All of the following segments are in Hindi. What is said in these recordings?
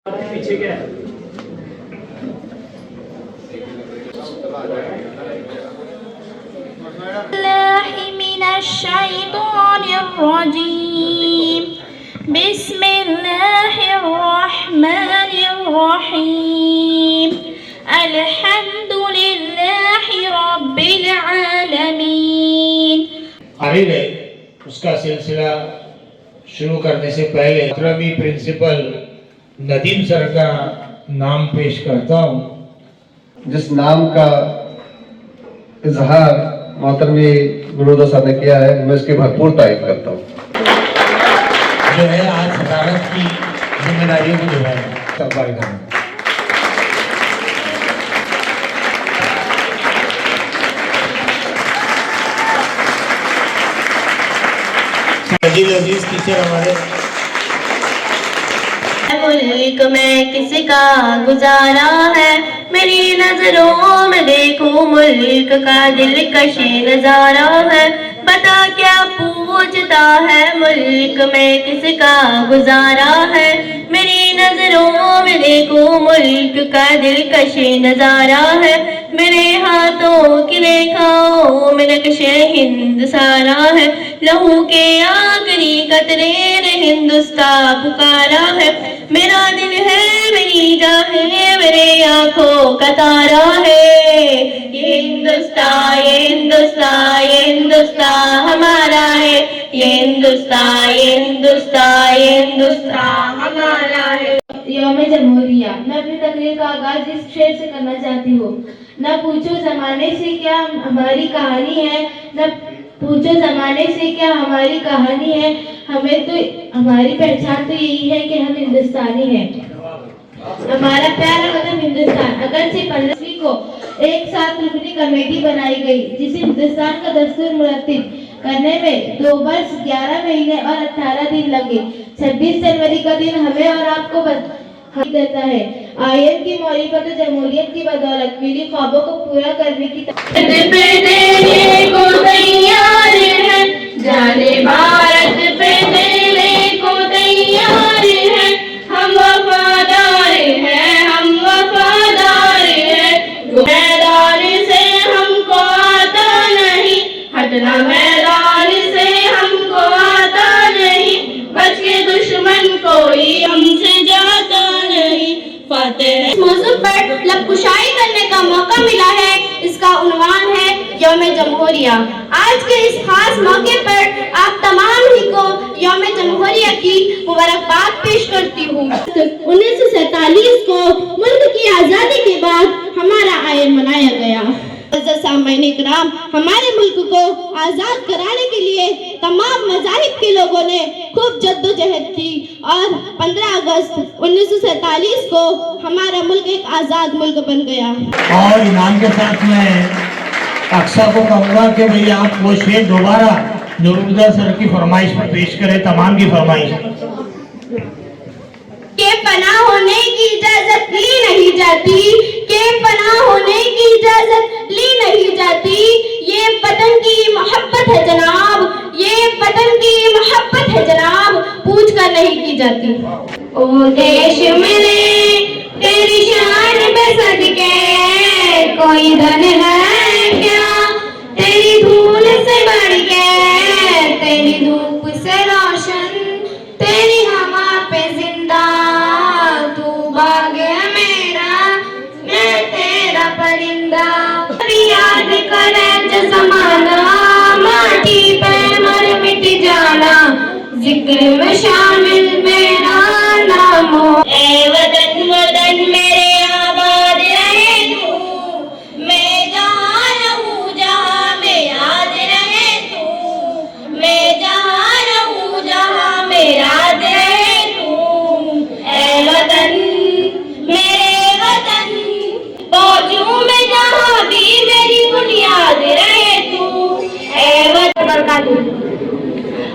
पीछे क्या है? बिस्मिल्लाहिर्रहमानिर्रहीम अल्हम्दुलिल्लाहि रब्बिल आलमीन। आगे गए उसका सिलसिला शुरू करने से पहले 17वीं प्रिंसिपल नदीम सर का नाम पेश करता हूँ, जिस नाम का इजहार मोहतरमी गुरुदा साहब ने किया है, मैं इसकी भरपूर तारीफ करता हूँ। जो है आज सदारत की जिम्मेदारियों को निभाएगा। तबाही करना अजीज टीचर हमारे। मुल्क में किसका गुजारा है, मेरी नजरों में देखो मुल्क का दिलकश नजारा है। बता क्या पूछता है, मुल्क में किसका गुजारा है, मेरी नजरों में देखो मुल्क का दिलकश नजारा है। मेरे हाथों की रेखाओं में नक्शे हिंद सारा है, लहू के आखिरी कतरे ने हिंदुस्तान पुकारा है। मेरा दिल है मेरी जान है, मेरे आंखों का तारा है। ये हिंदुस्तान ये हिंदुस्तान ये हिंदुस्तान हमारा है, ये हिंदुस्तान ये हिंदुस्तान ये हिंदुस्तान हमारा है। यौम जमहूरिया। मैं अपनी तकरीर का आगाज इस शेर से करना चाहती हूँ। न पूछो जमाने से क्या हमारी कहानी है, न पूछो जमाने से क्या हमारी कहानी है, हमें तो हमारी पहचान तो यही है कि हम हिंदुस्तानी हैं। हमारा प्यारा वतन हिंदुस्तान। अगर से 15वीं को एक साथ रुकनी कमेटी बनाई गई, जिसे हिंदुस्तान का दस्तूर मुरत्तिब करने में 2 वर्ष 11 महीने और 18 दिन लगे। 26 जनवरी का दिन हमें और आपको देता है। आयत की मौलिकत जमहूरियत की बदौलत मिली ख्वाबों को पूरा करने की जाने भारत पे देने को तैयार है। हम वफादार हैं, हम वफादार हैं। मैदान से हमको आता नहीं हटना, मैदान से हमको आता नहीं। बच के दुश्मन कोई हमसे जाता नहीं। फतेह मौजूद पर लबकुशाई करने का मौका मिला है। इसका उन्वान है यौम जमहूरिया। आज के इस खास मौके पर आप तमाम ही को यौम जमहूरिया की मुबारकबाद पेश करती हूँ। 1947 को मुल्क की आज़ादी के बाद हमारा आयन मनाया गया। सामईन इकराम, हमारे मुल्क को आज़ाद कराने के लिए तमाम मज़ाहिब के लोगों ने खूब जद्दोजहद की और 15 अगस्त 1947 को हमारा मुल्क एक आज़ाद मुल्क बन गया। और इनाम के साथ मैं अक्सर को कहूँगा कि भाई आप वो शेर दोबारा नूरुद्दीन सर की फरमाइश पर पेश करें, तमाम की फरमाइश। के पनाह होने की इजाजत ली नहीं जाती, के पनाह होने की इजाजत ली नहीं जाती। ये वतन की मोहब्बत है जनाब, ये वतन की मोहब्बत है जनाब, पूछ कर नहीं की जाती। ओ देश मेरे तेरी शान पे सदके कोई धन है क्या, तेरी धूल से बढ़ के, तेरी धूप से रोशन, तेरी हवा पे जिंदा। तू बाग है मेरा, मैं तेरा परिंदा। याद करे जो ज़माना, माटी पे मर मिट जाना, जिक्र में शामिल मेरा नाम हो। ए वतन वतन मेरे आबाद रहे तू, मैं जहाँ रहूँ जहाँ में याद रहे तू, मैं जहाँ रहूँ जहाँ में याद रहे तू। ए वतन मेरे वतन, पहुँचूं मैं जहाँ भी मेरी बुनियाद रहे तू। ए वतन का तू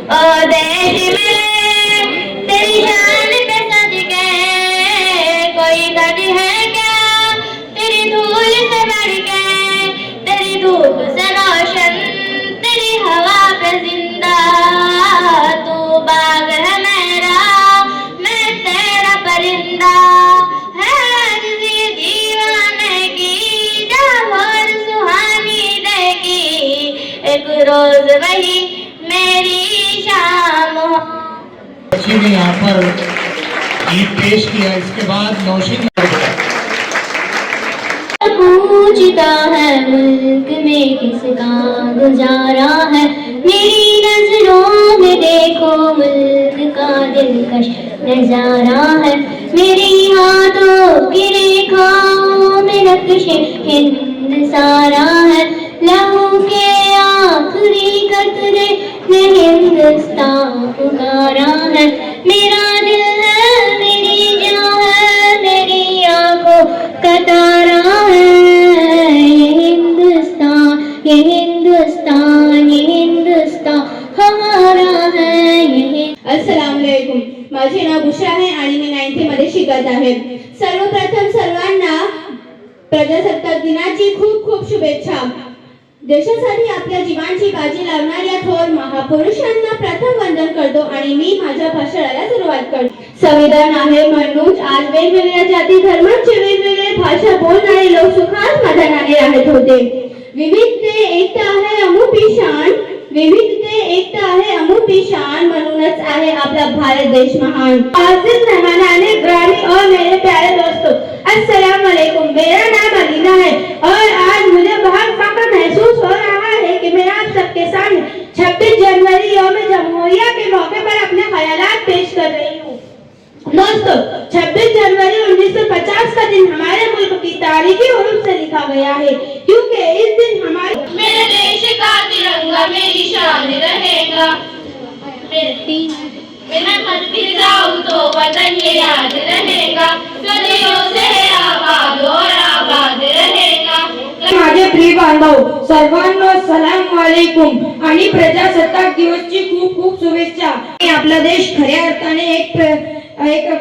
ओ देश मेरे तेरी शान पे सदके कोई दर्द है क्या, तेरी धूल से बढ़ के, तेरी धूप से रोशन, तेरी हवा पे जिंदा। तू बाग है मेरा, मैं तेरा परिंदा। रोज वही मेरी शाम हो। बच्ची ने यहाँ पर गीत पेश किया, इसके बाद नौशीन पूछता है मुल्क में किसका गुजारा है, मेरी नजरों में देखो मुल्क का दिलकश नजारा है, मेरे हाथों की रेखाओं में नक्शे हिंद सारा है, लहू के आखिरी कतरे में हिंदुस्तान पुकारा है, मेरा दिल है मेरी जान है मेरी आंखों का तारा है, ये हिंदुस्तान ये हिंदुस्तान ये हिंदुस्तान हमारा है ये। अस्सलाम वालेकुम, माझे नाव उषा आहे आणि मी 9th मध्ये शिकत आहे। सर्वप्रथम सर्वांना प्रजासत्ताक दिनाची खूप खूप शुभेच्छा। देशासाठी आपल्या जीवांची बाजी लावणाऱ्या थोर महापुरुषांना प्रथम वंदन करतो आणि मी माझ्या भाषणाला सुरुवात करतो। संविधान आहे म्हणून आज वेगवेगळ्या जाती धर्मांचे वेगवेगळे भाषा बोलणारे लोक सुखात समाधानाने राहत होते। विविधते एकता आहे अमूठी शान, विविधते एकता आहे अमूठी शान, म्हणूनच आहे आपला भारत देश महान। आज़िज़ मेहमानाने ग्रामी और मेरे प्यारे दोस्तों, अस्सलाम वालेकुम। मेरा नाम अलीना है और आज मुझे बहुत फख्र महसूस हो रहा है कि मैं आप सबके सामने 26 जनवरी यौम जमहूरिया के मौके पर अपने ख्यालात पेश कर रही हूँ। दोस्तों, 26 जनवरी 1950 का दिन हमारे मुल्क की तारीखी हुरूफ से लिखा गया है, क्योंकि इस दिन हमारे मेरे देश का तिरंगा मेरी शान रहेगा, मैं मर भी जाऊं तो वतन ये याद रहेगा, सदियों से आबाद और आबाद रहेगा। माझे प्रिय बांधव सर्वांना सलाम वालेकुम आणि प्रजासत्ताक दिवसची खूप खूप शुभेच्छा। आपला देश खऱ्या अर्थाने एक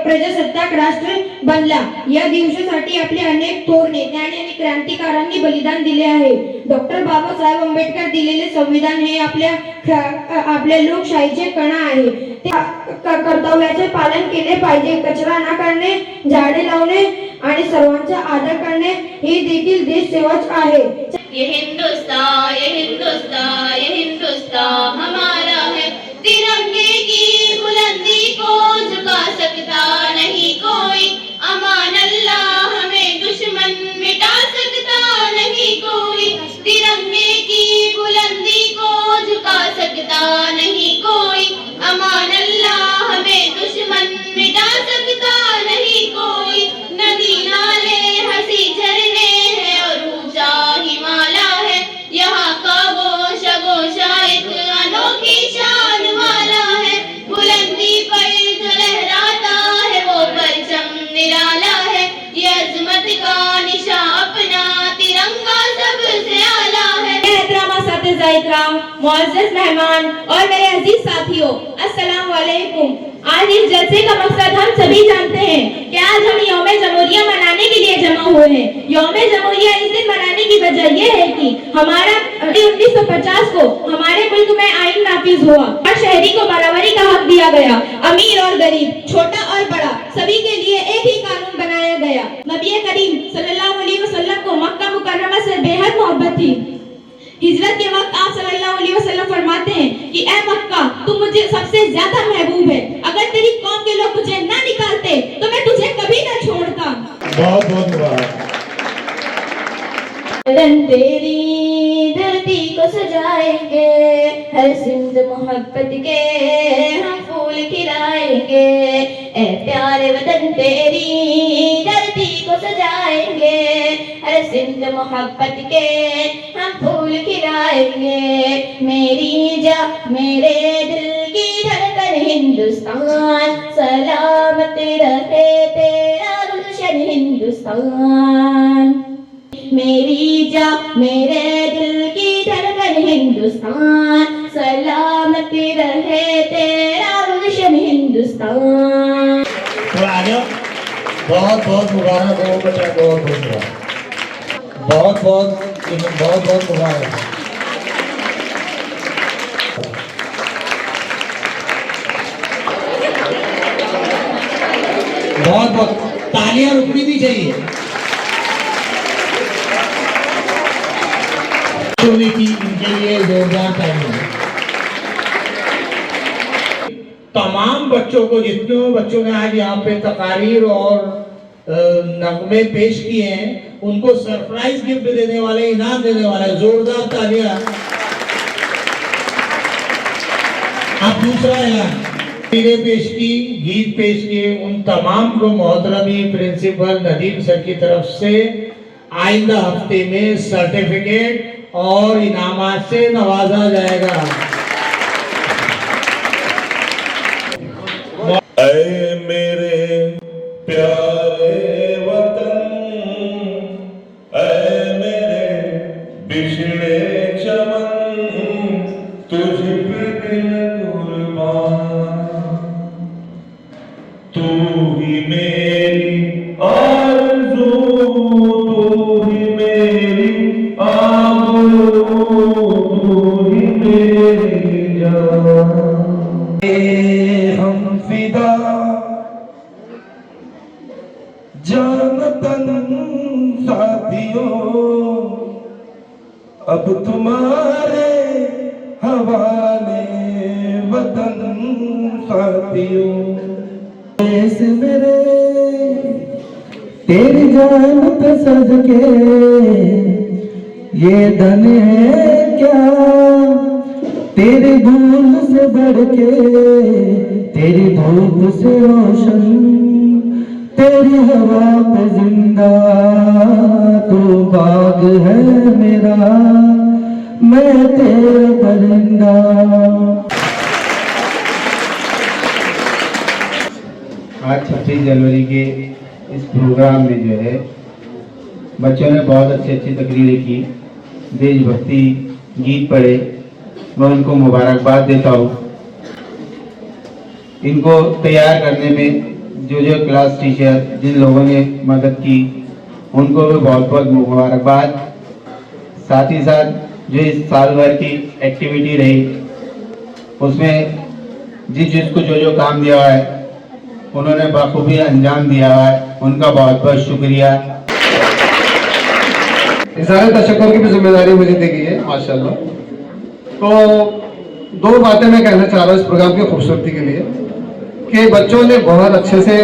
प्रजासत्ताक राष्ट्र बनला। या दिवसासाठी आपले अनेक थोर नेत्यांनी आणि क्रांतिकारांनी बलिदान दिले आहे। डॉक्टर बाबासाहेब आंबेडकर दिलेले संविधान हे आपल्या लोकशाहीचे कणा आहे। ते कर्तव्याचे पालन केले पाहिजे। कचरा न करणे, झाडे लावणे आणि सर्वांचा आदर करणे ही देखील देश सेवाच आहे। ये हिंदुस्तान ये हिंदुस्तान ये हिंदुस्तान हमारा है, तिरंगे की बुलंदी को झुका सकता नहीं कोई, अमान अल्लाह हमें दुश्मन मिटा सकता नहीं कोई, तिरंगे की बुलंदी को झुका सकता नहीं कोई, अमान अल्लाह हमें दुश्मन मिटा सकता नहीं कोई। नदी नाले हंसी झरने हैं और ऊंचा हिमालय है, यहाँ का गोशा गोशा एक अनोखी शान वाला है, बुलंदी पर जो लहराता है वो परचम निराला है, ये अजमत का निशा अपना तिरंगा सबसे आला है। मुअज़्ज़ज़ मेहमान और मेरे अजीज साथियों, अस्सलाम वालेकुम। आज इस जलसे का मकसद हम सभी जानते हैं कि आज हम यौम जमहूरिया मनाने के लिए जमा हुए हैं। यौम जमहूरिया इस दिन मनाने की वजह यह है कि हमारा 1950 को हमारे मुल्क में आइन नाफिज हुआ और शहरी को बराबरी का हक दिया गया। अमीर और गरीब, छोटा और बड़ा, सभी के लिए एक ही कानून बनाया गया। नबी करीम सल्लल्लाहु अलैहि वसल्लम को मक्का मुकर्रमा से बेहद मोहब्बत थी। हिजरत के वक्त आप सल्लल्लाहु अलैहि वसल्लम फरमाते हैं कि ए मक्का, तू मुझे सबसे ज्यादा महबूब है, अगर तेरी कौम के लोग तुझे ना निकालते तो मैं तुझे कभी ना छोड़ता। बहुत बहुत मुबारक। तेरी धरती को सजाएंगे, हर सिंध मोहब्बत के हम फूल खिलाएंगे, ए प्यारे वतन तेरी धरती को सजाएंगे, हर सिंध मोहब्बत के हम फूल खिलाएंगे, मेरी जा मेरे दिल की धड़कन हिंदुस्तान, सलामत रहे तेरा गुलशन हिंदुस्तान, मेरी जा मेरे दिल की धड़कन हिंदुस्तान, सलामत रहे तेरा गुलशन हिंदुस्तान। थोड़ा आ जाओ। बहुत बहुत मुबारक हो बच्चा, बहुत बहुत मुबारक, बहुत बहुत मुबारक। बहुत बहुत तालियां रुकनी भी चाहिए। बच्चों ने की, इनके लिए जोरदार तालियां। तमाम बच्चों को, जितने बच्चों ने आज यहाँ पे तकारीर और नगमे पेश किए हैं, उनको सरप्राइज गिफ्ट देने वाले, इनाम देने वाले, जोरदार तालियां। अब दूसरा ऐलान, पेश की, गीत पेश किए, उन तमाम को मोहतरमी प्रिंसिपल नदीम सर की तरफ से आइंदा हफ्ते में सर्टिफिकेट और इनामात से नवाजा जाएगा। ऐ मेरे प्यारे वतन, ऐ मेरे बिछड़े चमन, तुझ पे दिल कुर्बान, तू ही मेरी आरज़ू, तू ही मेरी आरज़ू, तू ही मेरी जान। हम फिदा जान तन साथियों, अब तुम्हारे हवाले वतन साथियों। देश मेरे तेरी जान पे सदके, ये धन है क्या तेरी भूल से बढ़ के, तेरी धूप से रोशन, तेरी हवा पे जिंदा, तू बाग है मेरा, मैं तेरा परिंदा। आज 26 जनवरी के इस प्रोग्राम में जो है बच्चों ने बहुत अच्छी तकरीरें की, देशभक्ति गीत पढ़े, मैं उनको मुबारकबाद देता हूँ। इनको तैयार करने में जो क्लास टीचर, जिन लोगों ने मदद की, उनको भी बहुत बहुत मुबारकबाद। साथ ही साथ जो इस साल भर की एक्टिविटी रही, उसमें जिसको जो काम दिया हुआ है उन्होंने बखूबी अंजाम दिया है, उनका बहुत बहुत शुक्रिया। सारे दर्शकों की भी जिम्मेदारी मुझे दी गई है माशाल्लाह। तो दो बातें मैं कहना चाह रहा हूँ इस प्रोग्राम की खूबसूरती के लिए, कि बच्चों ने बहुत अच्छे से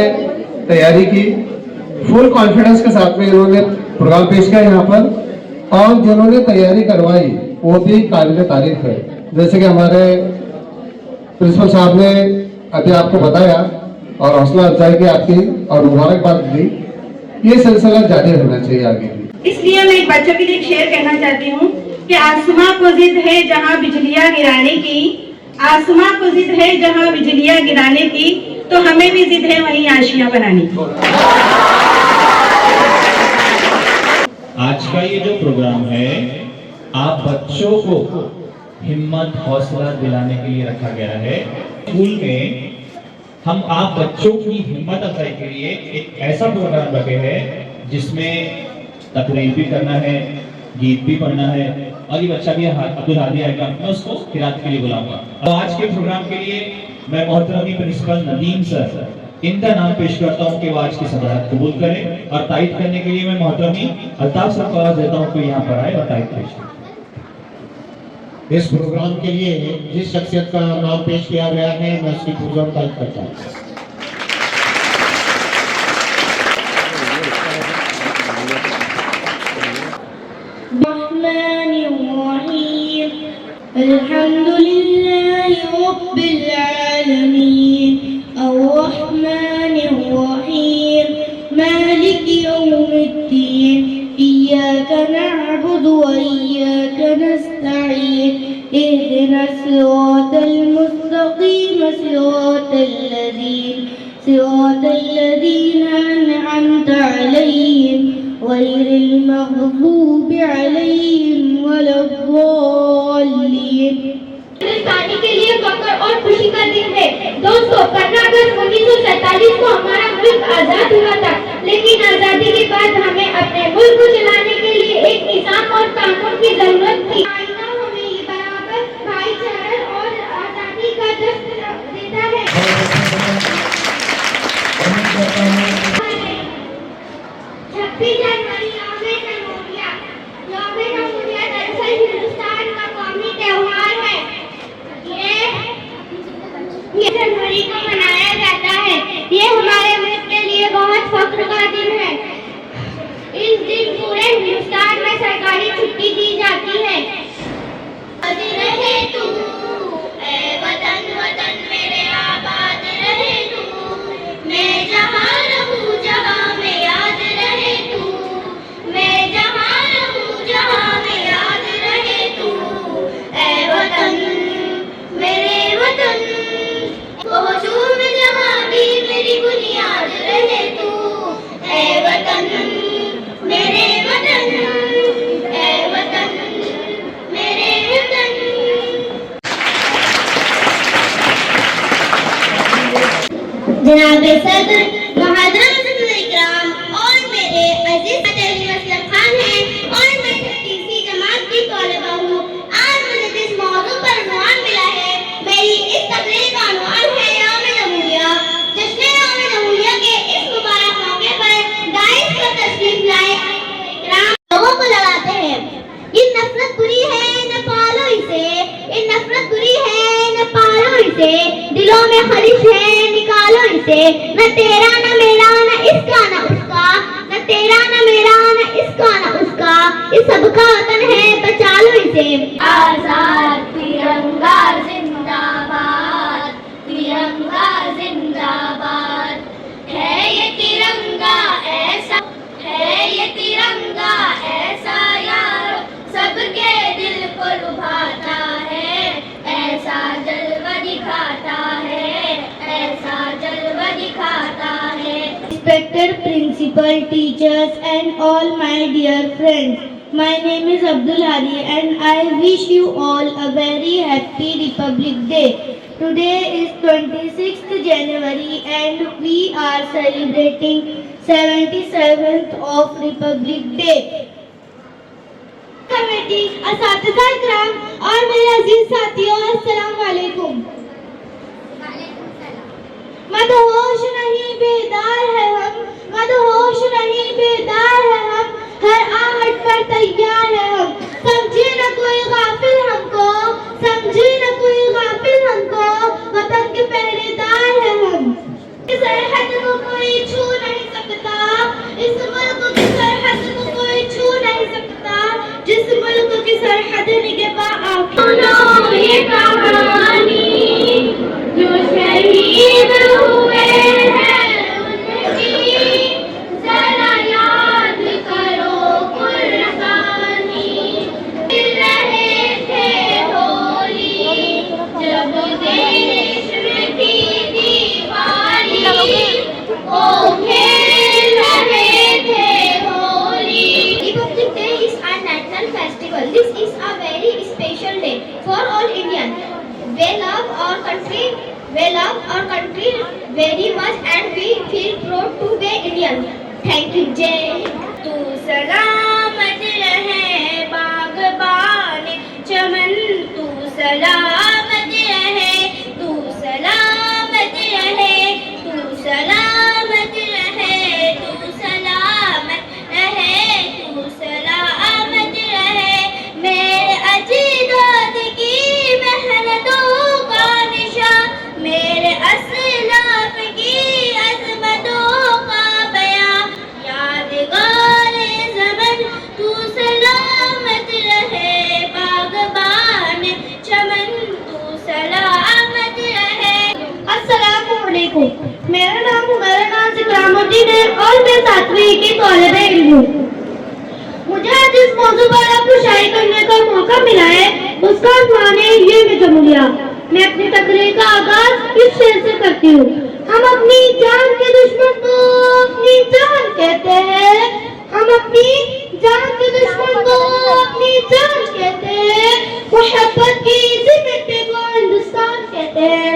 तैयारी की, फुल कॉन्फिडेंस के साथ में इन्होंने प्रोग्राम पेश किया यहाँ पर, और जिन्होंने तैयारी करवाई वो भी काबिल तारीफ है। जैसे कि हमारे प्रिंसिपल साहब ने अभी आपको बताया और हौसला अफजाई की आपकी और मुबारकबाद दी। ये सिलसिला जारी रहना चाहिए आगे भी। इसलिए मैं बच्चों के लिए एक शेर कहना चाहती हूँ कि आसमां को जिद है जहाँ बिजलियाँ गिराने की, आसमां को जिद है जहाँ बिजलियाँ गिराने की, तो हमें भी जिद है वहीं आशियाँ बनाने की। आज का ये जो प्रोग्राम है, आप बच्चों को हिम्मत हौसला दिलाने के लिए रखा गया है। स्कूल में हम आप बच्चों की हिम्मत अफजाई के लिए एक ऐसा प्रोग्राम रखे हैं जिसमें तकरीर भी करना है, गीत भी पढ़ना है, और ये बच्चा भी अब्दुल हादी आएगा, मैं उसको किरात के लिए बुलाऊंगा। तो आज के प्रोग्राम के लिए मैं मोहतरमी प्रिंसिपल नदीम सर, इनका नाम पेश करता हूँ कि वो आज की सदारत कबूल करें, और तायद करने के लिए मैं मोहतरमी अल्ताफ सर को आवाज देता हूँ कि यहाँ पर आए और तायद पेश करें। इस प्रोग्राम के लिए जिस शख्सियत का नाम पेश किया गया है, मैं उसकी पूजा तारीफ करता हूँ। अल्हम्दुलिल्लाहि रब्बिल आलमीन, अर्रहमानिर रहीम, मालिकि यौमिद्दीन, इय्याका नअबुदु व इय्याका नस्तईन, इहदिना सिरातल मुस्तकीम, सिरातल लज़ीना अनअमता अलैहिम, गैरिल मग़ज़ूबि अलैहिम वलद्दाल्लीन। हिंदुस्तानी के लिए फख्र और खुशी का दिन है। दोस्तों, 15 अगस्त 1947 को हमारा मुल्क आजाद हुआ था, लेकिन आजादी के बाद हमें अपने मुल्क को चलाने के लिए एक निज़ाम और कानून की जरूरत थी। आईना हमें ये बराबर, भाईचारा और आजादी का जश्न देता है। 26 जनवरी यौम-ए-जमहूरिया दरअसल का दिन है। इस दिन पूरे हिंदुस्तान में सरकारी छुट्टी दी जाती है। आबाद रहे तू ऐ वतन, वतन मेरे आबाद रहे तू। मैं जहाँ रहूँ जहाँ में याद रहे तू। मैं जहाँ रहूँ जहाँ में याद रहे तू। ऐ वतन मेरे वतन, पहुँचूं मैं जहाँ भी मेरी बुनियाद रहे तू। ऐ वतन मेरे वतन, ऐ वतन मेरे वतन। जनाब सदर, महाजन इकराम और मेरे अजीज असलम खान हैं और मैं 30वीं जमात की तौलिबा हूँ। आज मुझे जिस मौजू पर उन्वान मिला है, मेरी इस तकरीर का उन्वान है यौम जमहूरिया। जश्न यौम जमहूरिया के इस मुबारक मौके पर दाइश को तशरीफ लाए इकराम लोगों को लड़ाते हैं। ये नफरत बुरी है न पालो इसे, ये नफरत बुरी है न पालो इसे। दिलों में खलिश है निकालो इसे। न तेरा न मेरा न इसका न उसका, न तेरा न मेरा न इसका न उसका। इस सबका वतन है बचा लो इसे। आजाद तिरंगा जिंदाबाद, तिरंगा जिंदाबाद। है ये तिरंगा ऐसा, है ये तिरंगा ऐसा यारो, सबके दिल को लुभाता है। ऐसा जलवा दिखाता है, ऐसा जलवा दिखाता है। Respected principal, teachers and all my dear friends, my name is Abdul Hari and I wish you all a very happy Republic Day. Today is 26th January and we are celebrating 77th of Republic Day. Committee, असातिज़ा इकराम और मेरे अजीज साथियों, अस्सलाम वालेकुम। मदहोश नहीं बेदार है हम, मदहोश नहीं बेदार है हम, हर आहट पर तैयार है हम। समझे न कोई गाफिल हमको, समझे न कोई गाफिल हमको, वतन के पहरेदार है हम। इस सरहद को कोई छू नहीं सकता, इस मुल्क की सरहद को कोई छू नहीं सकता, जिस मुल्क की सरहद निगहबान आँखों ये कहानी जो शहीद हुए हैं उनकी, जरा याद करो कुर्बानी। खेल रहे थे होली जब देश में थी दीवारी, ओ खेल रहे थे Holi. Republic Day is our national festival. This is a very special day for all Indians. We love our country very much and we feel proud to be Indian. Thank you. जय। तू सलामत रहे बागबान चमन, तू सलामत रहे, तू सलामत रहे, तू सलामत रहे, तू सलामत रहे, तू सलामत रहे। मेरे अजीज़ों की मेहनतों का निशान, मेरे असलाफ की अज़मतों का बयान, यादगार ज़मन तू सलामत रहे बागबान चमन, तू सलामत रहे। अस्सलामुअलैकुम। मेरा नाम नाज़ इकरामुद्दीन है और मैं 7वीं की तौलिबा इल्म हूँ। मुझे आज इस मौजू पर आपको शायरी करने का मौका मिला है, उसका उन्वान है यौम जमहूरिया। मैं अपनी तकरीर का आगाज इस शेर से करती हूँ। हम अपनी जान के दुश्मन को अपनी जान कहते हैं, हम अपनी जान के दुश्मन को अपनी जान कहते हैं, मोहब्बत की इसी मिट्टी को हिंदुस्तान कहते हैं।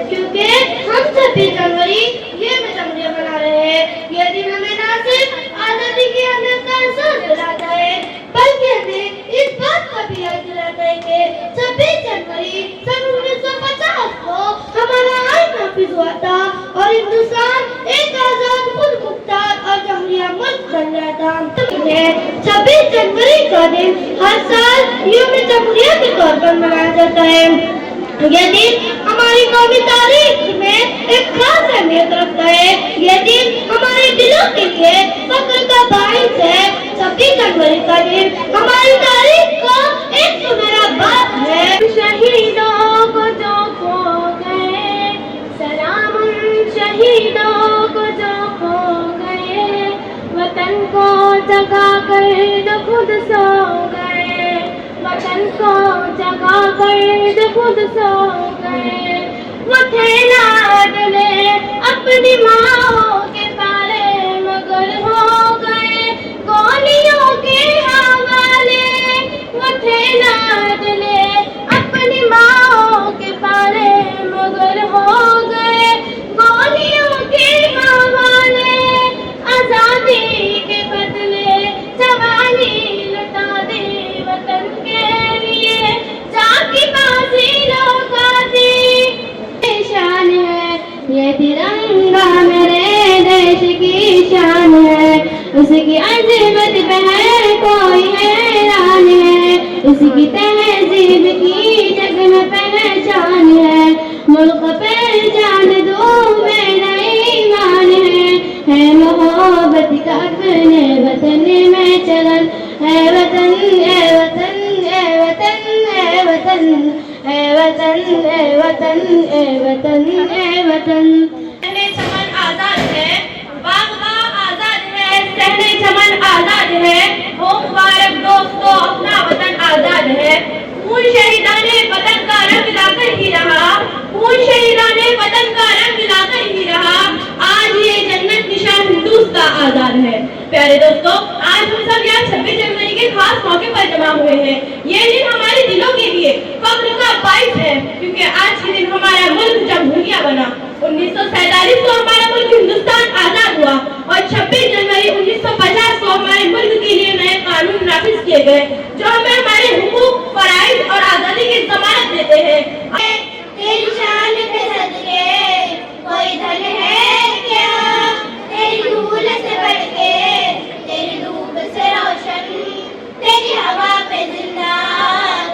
क्योंकि हम 26 जनवरी ये जमहूरिया मना रहे हैं। ये दिन हमें ना सिर्फ आजादी की अहमियत का एहसास दिलाता है, बल्कि हमें इस बात का भी याद दिलाता है कि 26 जनवरी सन 1950 को हमारा आइन नाफिज हुआ था और हिंदुस्तान एक आजाद खुद मुख्तार और जमहूरिया मुल्क बन गया था। 26 जनवरी का दिन हर साल यौम जमहूरिया के तौर पर मनाया जाता है। ये दिन हमारी कौमी तारीख में एक खास अहमियत रखता है। ये दिन हमारे दिलों के लिए फख्र का बाइस है। 26 जनवरी का दिन हमारी तारीख का एक सुनहरा बाब है। शहीदों को जो खो गए, सलाम उन शहीदों को जो खो गए, वतन को जगा कर जो खुद सो गए, वतन को जगा कर जो खुद सो गए। वो थे लाडले अपनी माँ के पाले, मगर हो गए गोलियों के हवाले। वो थे लाडले अपनी माँ के पाले, मगर हो गए गोलियों के हवाले। आजादी के बदले जवानी लुटा दे वतन के लिए, जाकी बाजी लौटा दी। शान है ये तिरंगा मेरे देश की शान है, उसकी अजमत पे है कोई हैरान है, उसकी तहजीब की जग में पहचान है। मुल्क पहचान दो मेरा ईमान है मोहब्बत का अपने वतन में चलन। है वतन है वतन है वतन है वतन है वतन है वतन है वतन है वतन। सहने चमन आजाद है, बाग़ आजाद है, सहने चमन आजाद है। हो मुबारक दोस्तों अपना वतन आजाद है। खून शहीदाने वतन का रंग लाकर ही रहा, खून शहीदाने वतन का रंग लाकर ही रहा। आज ये जन्नत निशान हिंदुस्तान आजाद है। प्यारे दोस्तों, आज हम सब यहाँ 26 जनवरी के खास मौके पर जमा हुए हैं। ये दिन हमारे दिलों के लिए फख्र का बाइस है, क्योंकि आज के दिन हमारा मुल्क जमहूरिया बना। 1947 को हमारा मुल्क हिंदुस्तान आजाद हुआ और 26 जनवरी 1950 को हमारे मुल्क के लिए नए कानून नाफिज किए गए, जो हमें हमारे हुकूक, फराइज और आजादी की जमानत देते हैं। तेरी शान पे सदके कोई धन है क्या, तेरी धूल से बढ़ के, तेरी धूप से रोशन, तेरी हवा पे जिंदा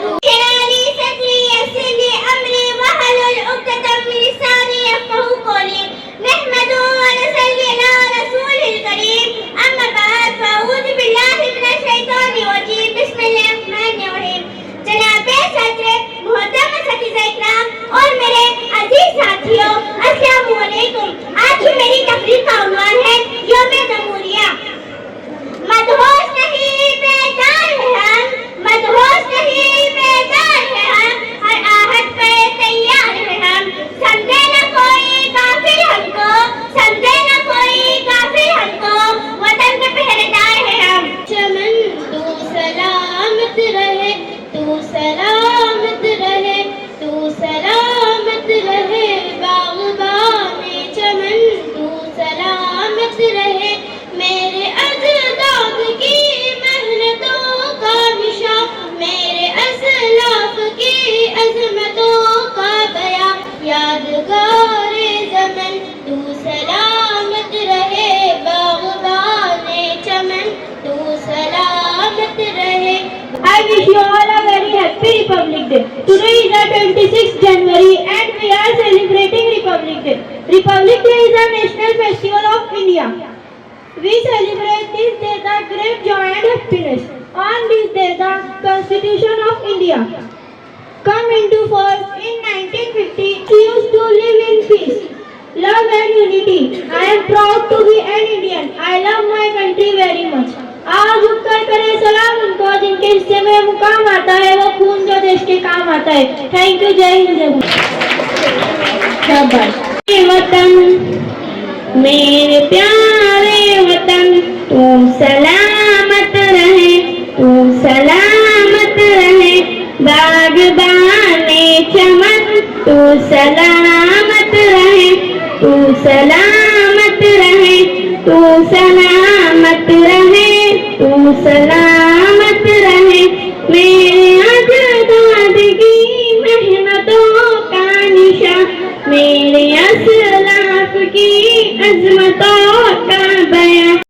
तू। खिलाड़ी सदरी असली अमरी वहलुल उक़दम लिसानी यफ़क़हू क़ौली, नहमदु व नसल्ली अला रसूलिल करीम, अम्मा बाद फ़अऊज़ु बिल्लाहि मिनश शैतानिर रजीम, बिस्मिल्लाहिर रहमानिर रहीम। जनाबे सदर मोहतरम सतीज़ इकराम और मेरे अजीज साथियों, अस्सलामु अलैकुम। आज की मेरी तकरीर का उन्वान है यौम जमहूरिया। मदहोश नहीं बेदार है हम, मदहोश नहीं बेदार है हम, हर आहट पे तैयार है हम। समझे न कोई काफिर हमको, समझे न कोई काफिर हमको, वतन के पहरेदार है हम। चमन तू सलामत रहे, तू सलामत रहे, तू सलामत रहे। बाग़बाने चमन तू सलामत रहे, मेरे अजदाद की मेहनतों का निशान, मेरे असलाफ की अज़मतों का बयां। यादगारे ज़मन तू सलामत रहे, बाग़बाने चमन तू सलामत रहे। I wish you all a very happy Republic Day. Today is the 26th January and we are celebrating Republic Day. Republic Day is a national festival of India. We celebrate this day the great joy and happiness. On this day the Constitution of India come into force in 1950. We used to live in peace, love and unity. I am proud to be an Indian. I love my country very much. आज उत्तर करें सलाम उनको जिनके हिस्से में मुकाम आता है, वो खून जो देश के काम आता है। Thank you. जय हिंद जय भारत। वतन मेरे प्यारे वतन तू सलामत रहे, तू सलामत रहे। बाग़बाने चमन तू सलामत रहे, तू सलामत रहे, तू सलामत रहे, तू सलामत रहे। मेरे अजदाद की मेहनतों का निशान, मेरे असलाफ की अज़मतों का बयां।